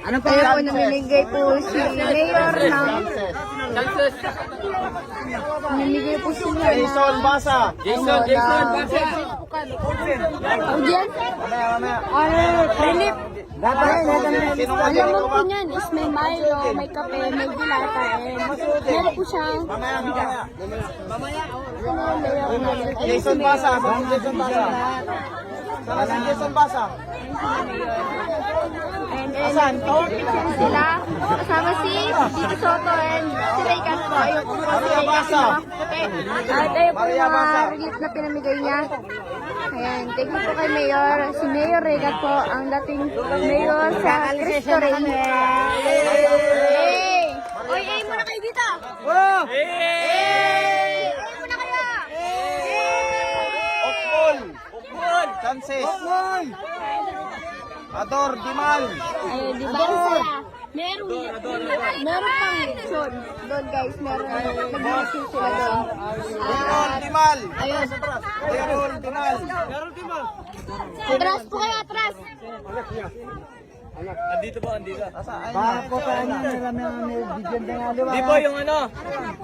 Ano pa Kaya po yan? namimigay po si Mayor ng... Namimigay po sila Jason ng... Basa. Jason Basa. Audience? Relief. Alam mo po niyan is may Milo, may kape, may dilata, and meron po siyang... Jason Basa. Jason Basa. Sana si Jason Basa. And then, sila, kasama si Tito Soto and si Ray Castro. Ayun po si Ray Castro. At ayun po yung mga relief na pinamigay niya. Ayan, thank you po kay Mayor. Si Mayor Regat po, ang dating Mayor sa Cristo Rey. Hey! Oy, hey muna kayo dito! Oh! Hey! Hey muna kayo! Okpol. Chances. Ador Dimal. Ayun, di ba? Meron pang lechon. Doon guys, meron nag-lechon sila doon. Leon Dimal. Ayun. Leon Dimal. Atras po kayo, atras! Andito po, andito. Bako pa ano nila may bigyan ng aliwa. Di po yung ano.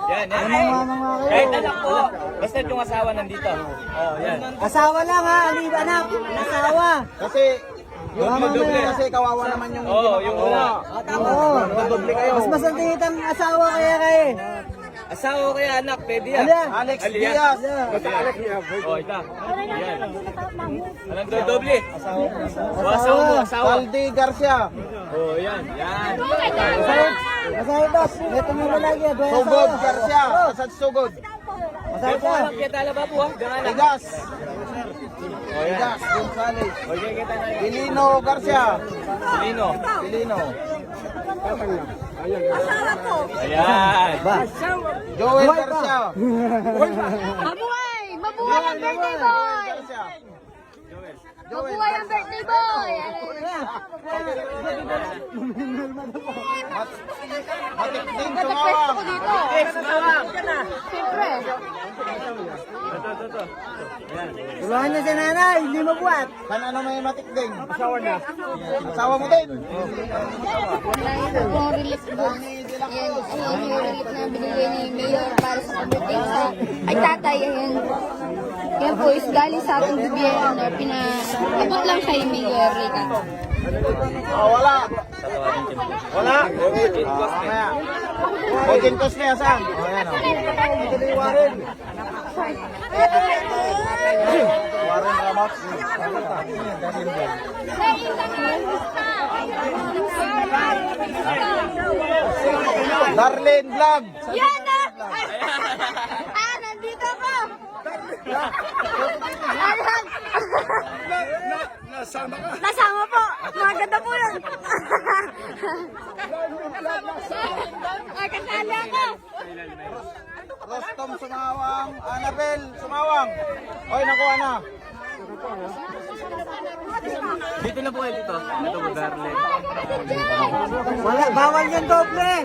Yan, yan. Kahit anak po. Basta yung asawa nandito. Oh, yan. Asawa lang ha, aliwa anak. Asawa. Kasi yung doble kasi kawawa naman yung Yung una. Oo, doble kayo. Mas masaliit ang asawa kaya kayo. Asawa kaya anak, pwede yan. Alex Diaz. Oh, ito. Yan. Anong doble? Asawa mo, asawa. Saldi Garcia. Oh, yan. Yan. Masaya boss. Ito mo lagi. Sugod Garcia. Asad Sugod. Yan po, anak kita laba po ha. Gangan. Tigas. Oh, yan. Tigas. Gonzales. Okay, kita na yan. Pilino Garcia. Silino. Pilino. Ayan. Joel Garcia. Mabuhay! Mabuhay ang birthday boy! Mabuhay ang birthday boy! Matikding Nagpwesto ko Sumawang. dito. Siyempre. Tulungan niya si nanay, hindi mo buhat. Ano may matikding? Asawa niya. Asawa mo din. Ito pong relief goods. Ayan, ayan yung relief na binigay ni Mayor para sa birthday sa... Ay, tatay, ayan. Yan po is galing sa ating gobyerno. Pinaabot lang kay Mayor Rica. Oh, wala. Wala. Mamaya. Ojin Kos niya, saan? Oh, yan o. Ito din Warren. Warren Ramos. Darlene Vlog. Yan na! Nandito ko! Ayan! Nasama po! Maganda po yun! Ay, kasali ako! Rostom Sumawang. Annabel Sumawang. Oy, nakuha na. Dito na po kayo dito. Ito po, Darlene. Wala, bawal yung doble.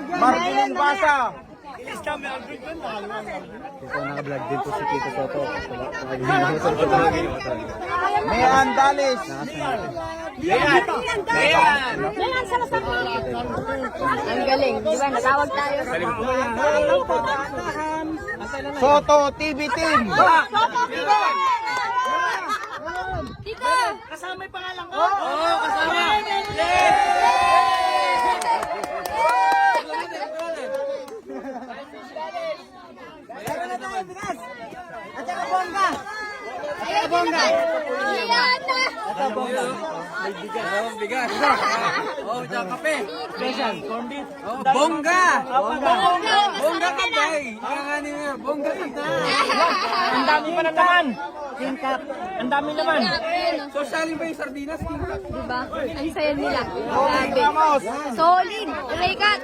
Martin Basa. Naka-vlog din po si Tito Soto. Mayan Dalis. Ayan! Ayan! Ang galing, di ba? Natawag tayo. Soto TV Team. Tito! Kasama yung pangalan ko. Oo, kasama! At saka bongga. Bongga! Yan na! Oh, bigas. Oh, tsaka kape. Special. Oh, bongga! Bongga ka ba eh? Kakanin mo, bongga ka na. Ang dami pa na naman. Tingkap. Ang dami naman. So, sali ba yung sardinas? Diba? Ang saya nila. Ramos. Solid! Rekat!